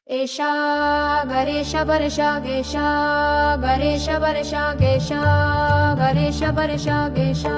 एषा गणेश वर्षा गेशा गणेश वर्षा गेशा गणेश वर्षा गेशा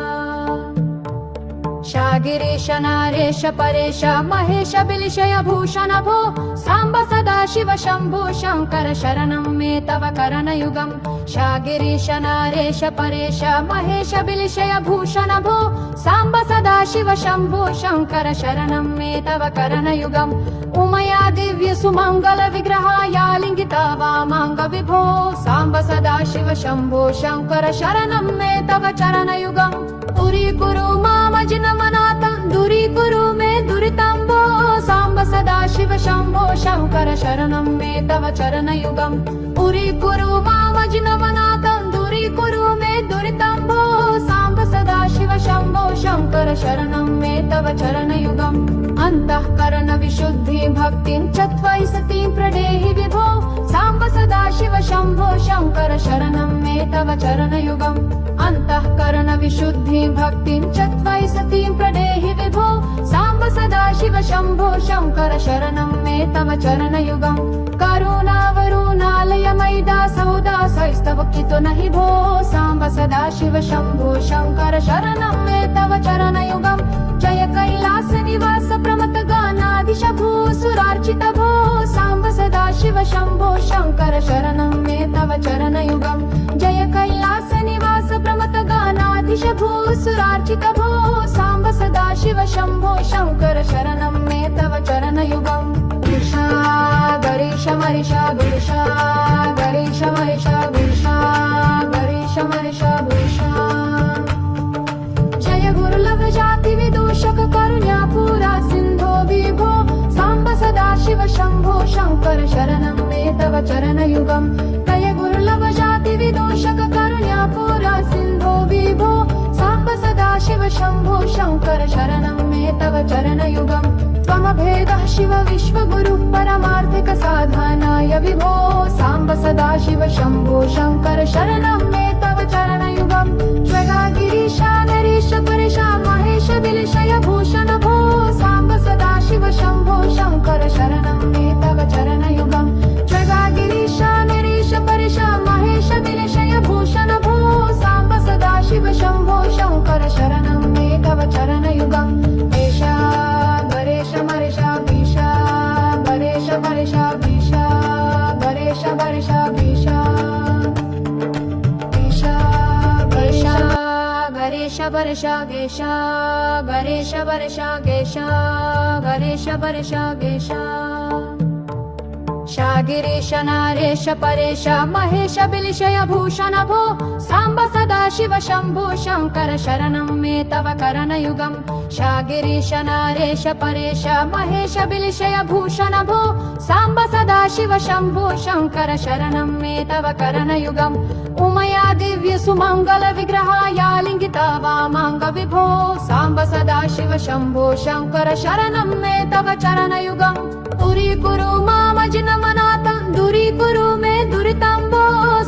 शागिरीश नारेश परेश महेश बिलिशय भूषण भो सांब सदा शिव शंभो शंकर शरणं मे तव करणयुगम् शागिरीश नारेश परेश महेश बिलिशय भूषण भो सांब सदा शिव शंभो शंकर शरणं मे तव करणयुगम् उमया दिव्य सुमंगल विग्रहाया लिंगिता वामांग विभो सांब सदा शिव शंभो शंकर शरणं मे तव चरणयुगम् पुरी कुरु माम जिनमनातं दूरी कुरु मे दुरितंबो सांब सदा शिव शंभो शंकर शरणं मे तव चरणयुगम् पुरी कुरु माम जिनमनातं दूरी कुरु मे दुरितंबो सांब सदा शिव शंभो शंकर शरणं मे तव चरणयुगम् अंतःकरण विशुद्धि भक्तिं च त्वयि सतीं प्रदेहि विभो सांब सदा शिव शंभो शंकर शरणं मे तव चरणयुगम् अंतःकरण विशुद्धि भक्तिं च त्वयि सतीं प्रदेहि विभो सांब सदा शिव शंभो शंकर शरणं मे तव चरणयुगम् करुणावरुणालय मैदा सौदा सैस्तव कितो नहि भो सांब सदा शिव शंभो शंकर शरणं मे तव चरणयुगम् जय कैलास निवास प्रमथ गानाधीश भो सुरार्चित भो सांब सदा शिव शंभो शंकर शरणं मे तव चरणयुगम् जय कैलास निवास प्रमथ गानाधीश भो सुरार्चित भो सांब सदा शिव शंभो शंकर शरणं मे तव चरणयुगम् गुरुषा गणेश महेशा गुरुषा गणेश महेशा गुरुषा गणेश महेशा गुरुषा जय गुरुलभ जाति विदूषक करुण्या पुरा सिंधो विभो सांब सदा शिव शंभो शंकर शरणं मे तव चरणयुगम् जय गुरुलभ जाति विदूषक करुण्या पुरा सिंधो विभो सांब सदा शिव शंभो शंकर शरणं मे तव चरणयुगम् त्वमभेदः शिव विश्वगुरु परमार्थिक साधनाय विभो सांब सदा शिव शंभो शंकर शरणं मे तव चरणयुगम् जगा गिरीशा नरेश परेशा महेश बिलिशय भूषण भो सांब सदा शिव शंभो शंकर शरणं मे तव चरणयुगम् जगा गिरीशा नरेश परेशा महेश बिलिशय भूषण भो सांब सदा शिव शंभो शंकर शरणं मे तव चरणयुगम् एषा गणेश महेशा भीषा गणेश महेशा भीषा गणेश महेशा भीषा गणेश वर्षा गेशा गणेश वर्षा गेशा गणेश वर्षा गेशा शागिरीश नारेश परेश महेश बिलिशय भूषण भो सांब सदा शिव शंभो शंकर शरणं मे तव करणयुगम् शागिरीश नारेश परेश महेश बिलिशय भूषण भो सांब सदा शिव शंभो शंकर शरणं मे तव करणयुगम् उमया दिव्य सुमंगल विग्रहाया लिंगिता वामांग विभो सांब सदा शिव शंभो शंकर शरणं मे तव चरणयुगम् पुरी कुरु माम जिनमनातं दूरी कुरु मे दुरितंबो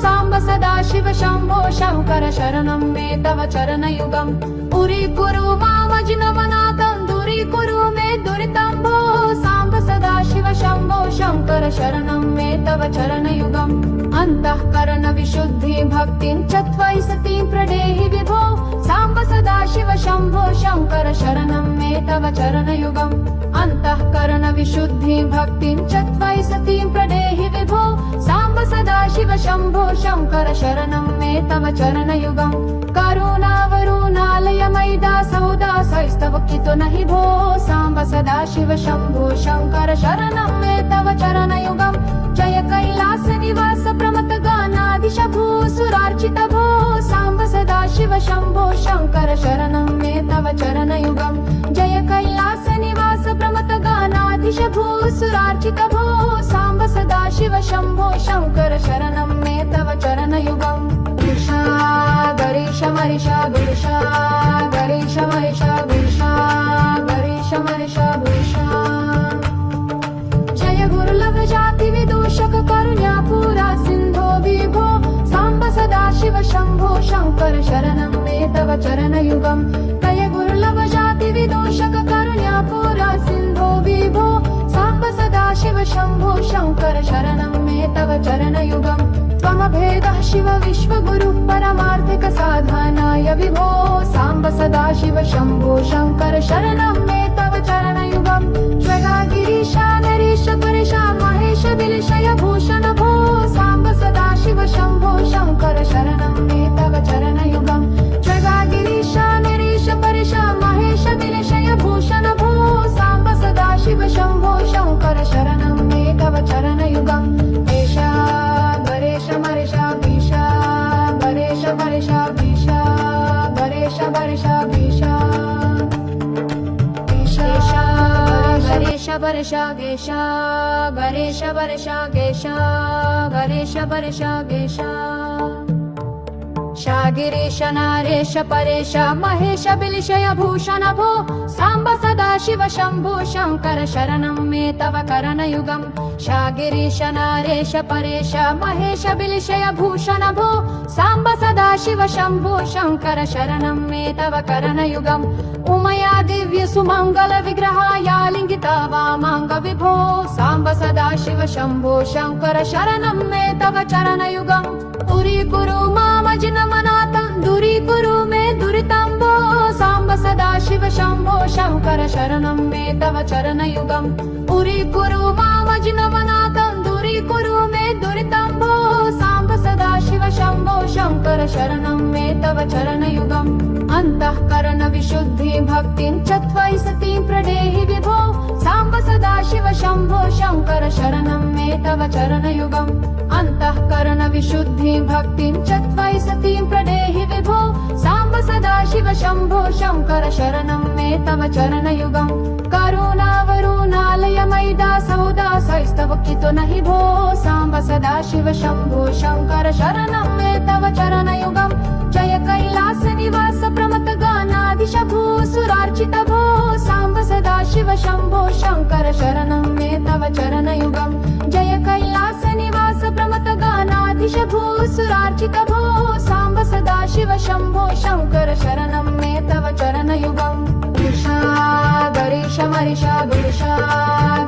सांब सदा शिव शंभो शंकर शरणं मे तव चरणयुगम् पुरी कुरु माम जिनमनातं दूरी कुरु मे दुरितंबो सांब सदा शिव शंभो शंकर शरणं मे तव चरणयुगम् अंतःकरण विशुद्धि भक्तिं च त्वयि सतीं प्रदेहि विभो सांब सदा शिव शंभो शंकर शरणं मे तव चरणयुगम् अंतःकरण विशुद्धि भक्तिं च त्वयि सतीं प्रदेहि विभो सांब सदा शिव शंभो शंकर शरणं मे तव चरणयुगम् करुणावरुणालय मैदा सौदा सैस्तव कितो नहि भो सांब सदा शिव शंभो शंकर शरणं मे तव चरणयुगम् जय कैलास निवास प्रमथ गानाधीश भो सुरार्चित भो सांब सदा शिव शंभो शंकर शरणं मे तव चरणयुगम् जय कैलास निवास प्रमथ गानाधीश भो सुरार्चित भो सांब सदा शिव शंभो शंकर शरणं मे तव चरणयुगम् गुरुषा गणेश महेशा गुरुषा गणेश महेशा गुरुषा गणेश महेशा गुरुषा जय गुरुलभ जाति विदूषक करुण्या पुरा सिंधो विभो सांब सदा शिव शंभो शंकर शरणं मे तव चरणयुगम् जय गुरुलभ जाति विदूषक करुण्या पुरा सिंधो विभो सांब सदा शिव शंभो शंकर शङ्कर शरणं मे तव चरणयुगम् त्वमभेदः शिव विश्वगुरुः परमार्थिक साधनाय विभो साम्ब सदाशिव शम्भो शङ्कर शरणं मे तव चरणयुगम् ज्वगागिरीशा नरेश परेश महेश विलिशय भूषण भो साम्ब सदाशिव शम्भो शङ्कर शरणं मे तव चरणयुगम् ज्वगागिरीशा नरेश परेश महेश विलिशय भूषण भो साम्ब सदाशिव शम्भो शङ्कर शरणं मे तव चरणयुगम् एषा गणेश मरेश भीषा गणेश परेश भीषा गणेश परेश भीषा गणेश वर्ष गेश गणेश वर्ष गेश गणेश वर्ष गेश शागिरीश नारेश परेश महेश बिलिशय भूषण भो साम्ब सदाशिव शम्भो शङ्कर शरणं मे तव करणयुगम् शागिरीश नारेश परेश महेश बिलिशय भूषण भो साम्ब सदाशिव शम्भो शङ्कर शरणं मे तव करणयुगम् उमया दिव्य सुमङ्गल विग्रहाया लिङ्गिता वामाङ्ग विभो साम्ब सदाशिव शम्भो शङ्कर शरणं मे तव चरणयुगम् दूरीकुरु मामजिनमनाथं दूरीकुरु मे दुरितं भो साम्ब सदाशिव शम्भो शङ्कर शरणं मे तव चरणयुगम् दूरीकुरु मामजिनमनाथं दूरीकुरु मे दुरितं भो साम्ब सदाशिव शम्भो शङ्कर शरणं मे तव चरणयुगम् अन्तःकरण विशुद्धि भक्तिं च त्वयि सतीं प्रदेहि विभो साम्ब सदाशिव शम्भो शङ्कर शरणं मे तव चरणयुगम् अन्तःकरण विशुद्धि भक्तिं च त्वयि सतीं प्रदेहि विभो साम्ब सदाशिव शम्भो शङ्कर शरणं मे तव चरणयुगम् करुणावरुणालय मैदा सौदा सैस्तव कितो नहि भो साम्ब सदाशिव शम्भो शङ्कर शरणं मे तव चरणयुगम् जय कैलास निवास प्रमथ गानाधीश भो सुरार्चित भो साम्ब सदाशिव शम्भो शङ्कर शरणं मे तव चरणयुगम् जय कैलास निवास प्रमथ गानाधीश भो सुरार्चित भो साम्ब सदाशिव शम्भो शङ्कर शरणं मे तव चरणयुगम् गुरुषा गणेश महेश गुरुषा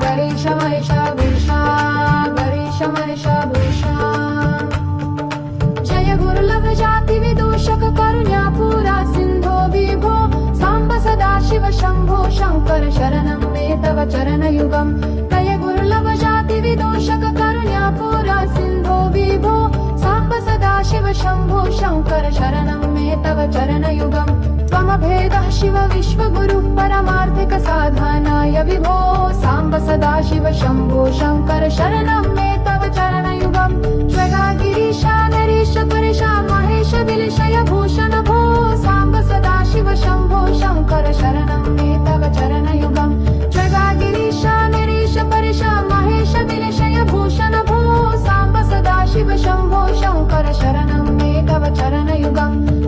गणेश महेश गुरुषा गणेश महेश गुरुषा जय गुरुलभ जाति विदूषक करुण्या पुरा सिन्धो विभो साम्ब सदाशिव शम्भो शङ्कर शरणं मे तव चरणयुगम् जय गुरुलभ जाति विदूषक करुण्या पुरा सिन्धो विभो साम्ब सदाशिव शम्भो शङ्कर शरणं मे तव चरणयुगम् त्वमभेदः शिव विश्वगुरुः परमार्थिक साधनाय विभो साम्ब सदाशिव शम्भो शङ्कर शरणं मे तव चरणयुगम् ज्वगागिरीशा नरेश परेश महेश विलिशय भूषण भो साम्ब सदाशिव शम्भो शङ्कर शरणं मे तव चरणयुगम् ज्वगागिरीशा नरेश परेश महेश विलिशय भूषण भो साम्ब सदाशिव शम्भो शङ्कर शरणं मे तव चरणयुगम्